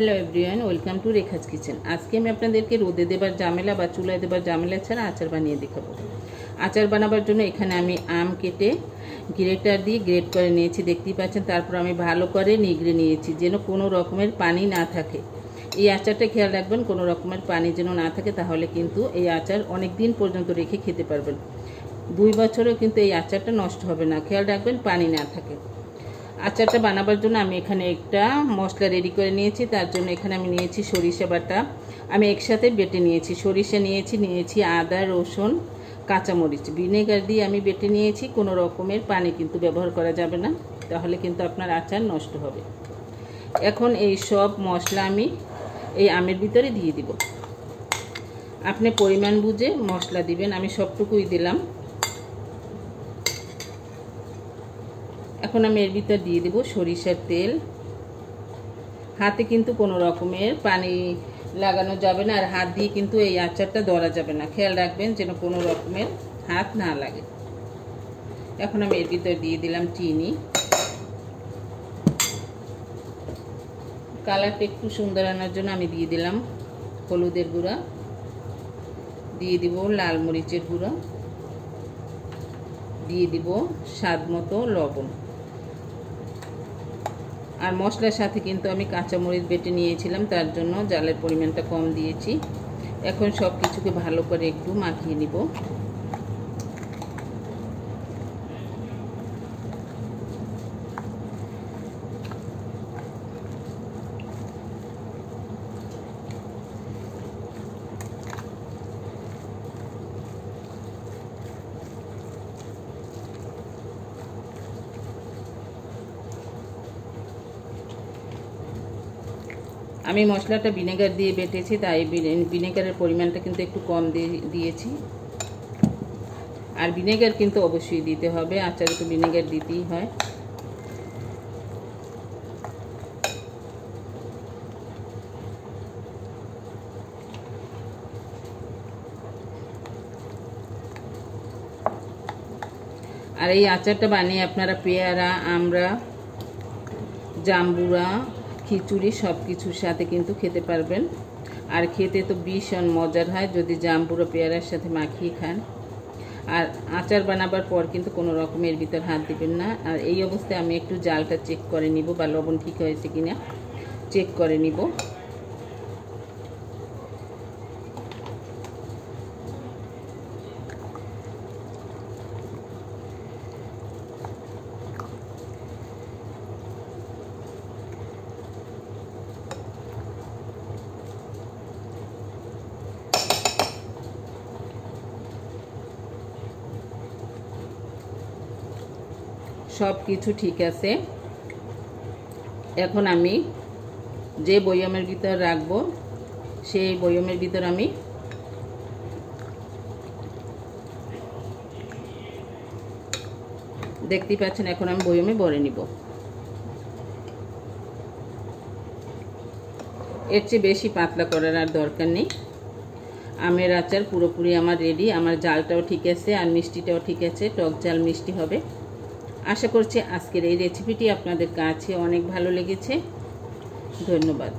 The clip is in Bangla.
Hello everyone, welcome to Rekha's kitchen. आज के আপনাদেরকে রোদে দেবার ঝামেলা বা চুলায় দেবার ঝামেলা ছাড়া আচার বানিয়ে দেখাবো। আচার বানাবার জন্য এখানে আমি আম কেটে গ্রেটার দিয়ে গ্রেট করে নিয়েছি, দেখতেই পাচ্ছেন। তারপর আমি ভালো করে নিগড়ে নিয়েছি যেন কোনো রকমের পানি না থাকে। এই আচারটা খেয়াল রাখবেন, কোনো রকমের পানি যেন না থাকে, তাহলে কিন্তু এই আচার অনেক দিন পর্যন্ত রেখে খেতে পারবেন। 2 বছরেও কিন্তু এই আচারটা নষ্ট হবে না, খেয়াল রাখবেন পানি না থাকে। আচারটা বানাবার জন্য আমি এখানে একটা মশলা রেডি করে নিয়েছি। তার জন্য এখানে আমি নিয়েছি সরিষা বাটা, আমি একসাথে বেটে নিয়েছি। সরিষা নিয়েছি আদা, রসুন, কাঁচামরিচ, ভিনেগার দিয়ে আমি বেটে নিয়েছি। কোনো রকমের পানি কিন্তু ব্যবহার করা যাবে না, তাহলে কিন্তু আপনার আচার নষ্ট হবে। এখন এই সব মশলা আমি এই আমের ভিতরে দিয়ে দিব। আপনি পরিমাণ বুঝে মশলা দিবেন, আমি সবটুকুই দিলাম। এখন আমি এর ভিতর দিয়ে দেব সরিষার তেল। হাতে কিন্তু কোনো রকমের পানি লাগানো যাবে না, আর হাত দিয়ে কিন্তু এই আচারটা ধরা যাবে না, খেয়াল রাখবেন যেন কোনো রকমের হাত না লাগে। এখন আমি এর ভিতর দিয়ে দিলাম চিনি। কালারটা একটু সুন্দর আনার জন্য আমি দিয়ে দিলাম হলুদের গুঁড়া, দিয়ে দিব লাল মরিচের গুঁড়া, দিয়ে দিব স্বাদ মতো লবণ। আর মশলার সাথে কিন্তু আমি কাঁচামরিচ বেটে নিয়েছিলাম, তার জন্য জালের পরিমাণটা কম দিয়েছি। এখন সব কিছুকে ভালো করে একটু মাখিয়ে নিব। আমি মশলাটা ভিনেগার দিয়ে বেটেছি, তাই ভিনেগারের পরিমাণটা কিন্তু একটু কম দিয়েছি। আর ভিনেগার কিন্তু অবশ্যই দিতে হবে, আচারে তো ভিনেগার দিতেই হয়। আর এই আচারটা বানিয়ে আপনারা পেয়ারা, আমড়া, জাম্বুরা, খিচুড়ি সব কিছুর সাথে কিন্তু খেতে পারবেন। আর খেতে তো ভীষণ মজার হয় যদি জাম্বুরা পেয়ারার সাথে মাখিয়ে খান। আর আচার বানাবার পর কিন্তু কোনো রকমের ভিতর হাত দিবেন না। আর এই অবস্থায় আমি একটু জালটা চেক করে নিব, বা লবণ ঠিক হয়েছে কিনা চেক করে নিব। সব কিছু ঠিক আছে। এখন আমি যে বয়মের ভিতর রাখবো সেই বয়মের ভিতর আমি দেখতেই পাচ্ছেন, এখন আমি বয়মে ভরে নিব। এর চেয়ে বেশি পাতলা করার আর দরকার নেই। আমের আচার পুরোপুরি আমার রেডি। আমার জালটাও ঠিক আছে আর মিষ্টিটাও ঠিক আছে, টক ঝাল মিষ্টি হবে। আশা করছি আজকের এই রেসিপিটি আপনাদের কাছে অনেক ভালো লেগেছে। ধন্যবাদ।